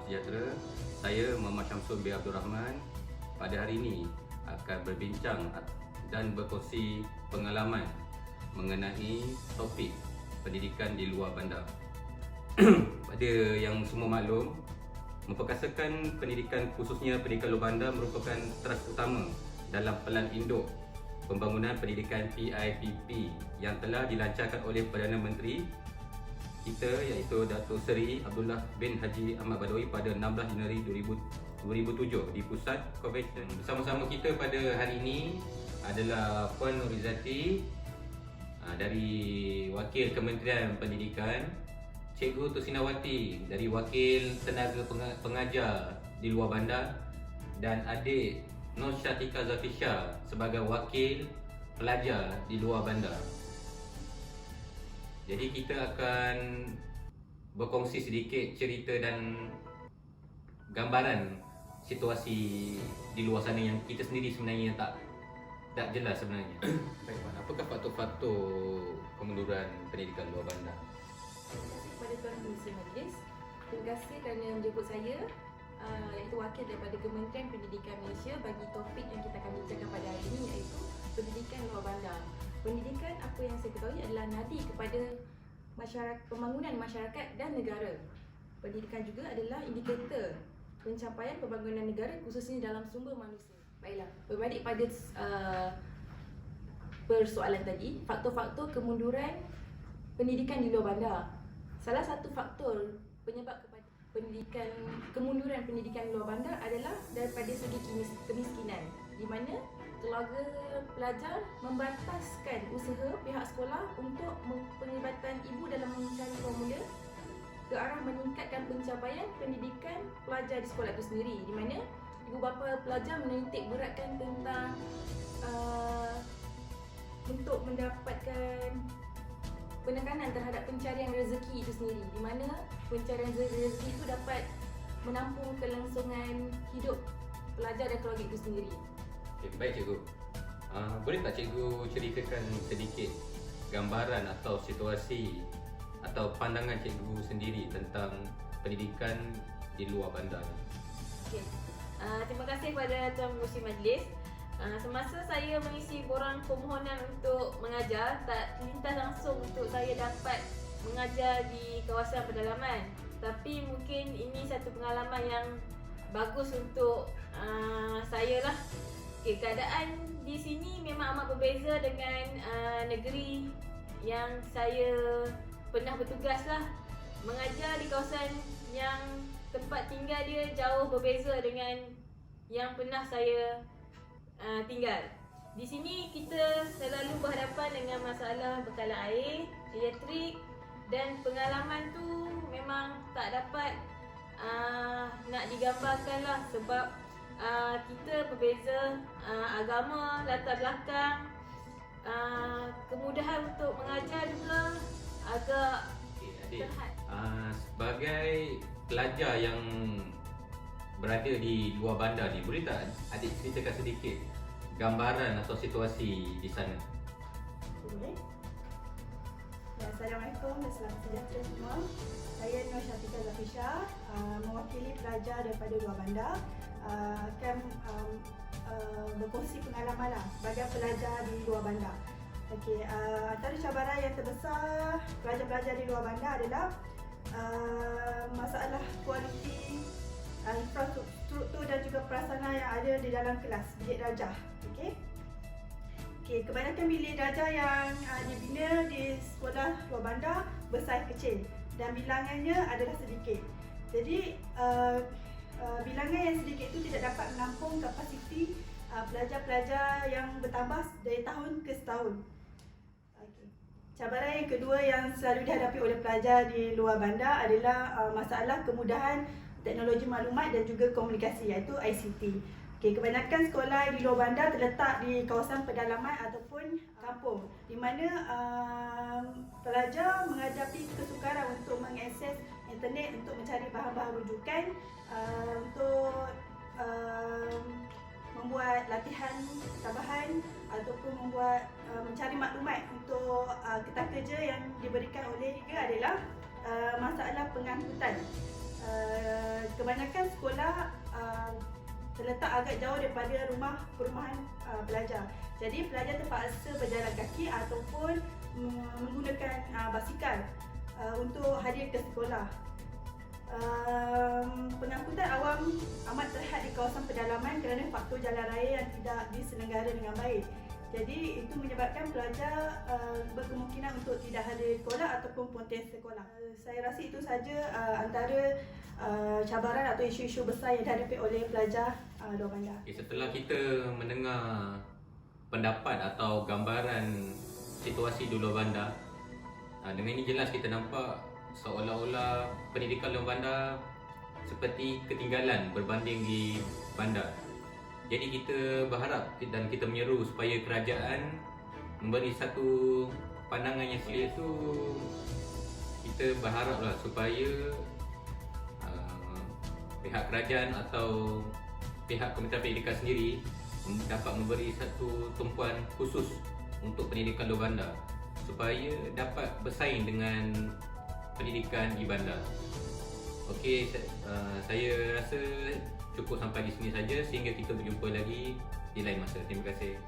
sejahtera. Saya Muhammad Syamsul bin Abdul Rahman pada hari ini akan berbincang dan berkongsi pengalaman mengenai topik pendidikan di luar bandar. Pada yang semua maklum, memperkasakan pendidikan khususnya pendidikan luar bandar merupakan teras utama dalam pelan induk pembangunan pendidikan PIPP yang telah dilancarkan oleh Perdana Menteri kita iaitu Datuk Seri Abdullah bin Haji Ahmad Badawi pada 16 Januari 2007 di Pusat Convention. Bersama-sama kita pada hari ini adalah Puan Nurizati dari Wakil Kementerian Pendidikan, Cikgu Tusinawati dari Wakil Tenaga Pengajar di luar bandar, dan adik Nur Syatika Zafisha sebagai Wakil Pelajar di luar bandar. Jadi kita akan berkongsi sedikit cerita dan gambaran situasi di luar sana yang kita sendiri sebenarnya tak jelas sebenarnya. Baik, apakah faktor-faktor kemunduran pendidikan luar bandar? Terima kasih kepada Tuan Pengerusi Majlis. Terima kasih kerana menjemput saya, iaitu wakil daripada Kementerian Pendidikan Malaysia bagi topik yang kita akan bincangkan pada hari ini, iaitu pendidikan luar bandar. Pendidikan, apa yang saya ketahui, adalah nadi kepada pembangunan masyarakat dan negara. Pendidikan juga adalah indikator pencapaian pembangunan negara, khususnya dalam sumber manusia. Baiklah, berbalik pada persoalan tadi, faktor-faktor kemunduran pendidikan di luar bandar. Salah satu faktor penyebab kepada kemunduran pendidikan di luar bandar adalah daripada segi kemiskinan, di mana keluarga pelajar membataskan usaha pihak sekolah untuk penglibatan ibu dalam mencari formula ke arah meningkatkan pencapaian pendidikan pelajar di sekolah itu sendiri, di mana ibu bapa pelajar menitik beratkan tentang untuk mendapatkan penekanan terhadap pencarian rezeki itu sendiri, di mana pencarian rezeki itu dapat menampung kelangsungan hidup pelajar dan keluarga itu sendiri. Okay, baik cikgu. Boleh tak cikgu ceritakan sedikit gambaran atau situasi atau pandangan cikgu sendiri tentang pendidikan di luar bandar? Okay. Terima kasih kepada Tuan Pengerusi Majlis. Semasa saya mengisi borang permohonan untuk mengajar, tak terlintas langsung untuk saya dapat mengajar di kawasan pedalaman. Tapi mungkin ini satu pengalaman yang bagus untuk saya lah. Okay, keadaan di sini memang amat berbeza dengan negeri yang saya pernah bertugas lah. Mengajar di kawasan yang tempat tinggal dia jauh berbeza dengan yang pernah saya tinggal. Di sini kita selalu berhadapan dengan masalah bekalan air, elektrik, dan pengalaman tu memang tak dapat nak digambarkan lah, sebab kita berbeza agama, latar belakang, kemudahan untuk mengajar juga agak terhad. Sebagai pelajar yang berada di luar bandar ni, boleh tak adik ceritakan sedikit gambaran atau situasi di sana? Boleh. Assalamualaikum dan selamat sejahtera semua. Saya Nur Syatika Zafisha, mewakili pelajar daripada luar bandar, akan berkongsi pengalaman lah sebagai pelajar di luar bandar. Okey, antara cabaran yang terbesar pelajar-pelajar di luar bandar adalah masalah kualiti infrastruktur dan juga prasarana yang ada di dalam kelas, bilik darjah. Okey, kebanyakan bilik darjah yang dibina di sekolah luar bandar bersaiz kecil dan bilangannya adalah sedikit. Jadi bilangan yang sedikit itu tidak dapat menampung kapasiti pelajar-pelajar yang bertambah dari tahun ke setahun. Cabaran yang kedua yang selalu dihadapi oleh pelajar di luar bandar adalah masalah kemudahan teknologi maklumat dan juga komunikasi, iaitu ICT. Okay, kebanyakan sekolah di luar bandar terletak di kawasan pedalaman ataupun kampung, di mana pelajar menghadapi kesukaran untuk mengakses internet untuk mencari bahan-bahan rujukan, untuk membuat latihan tambahan ataupun membuat mencari maklumat untuk kertas kerja yang diberikan oleh negara adalah masalah pengangkutan. Kebanyakan sekolah terletak agak jauh daripada rumah perumahan pelajar. Jadi pelajar terpaksa berjalan kaki ataupun menggunakan basikal untuk hadir ke sekolah. Pengangkutan awam amat terhad di kawasan pedalaman kerana faktor jalan raya yang tidak diselenggara dengan baik. Jadi itu menyebabkan pelajar berkemungkinan untuk tidak hadir sekolah ataupun pontes sekolah. Saya rasa itu saja antara cabaran atau isu-isu besar yang dihadapi oleh pelajar luar bandar. Setelah kita mendengar pendapat atau gambaran situasi di luar bandar, dengan ini jelas kita nampak seolah-olah pendidikan luar bandar seperti ketinggalan berbanding di bandar. Jadi kita berharap dan kita menyeru supaya kerajaan memberi satu pandangan yang clear tu. Kita berharaplah supaya pihak kerajaan atau pihak Kementerian Pendidikan sendiri dapat memberi satu tumpuan khusus untuk pendidikan luar bandar supaya dapat bersaing dengan pendidikan di bandar. Okey, saya rasa cukup sampai di sini saja sehingga kita berjumpa lagi di lain masa. Terima kasih.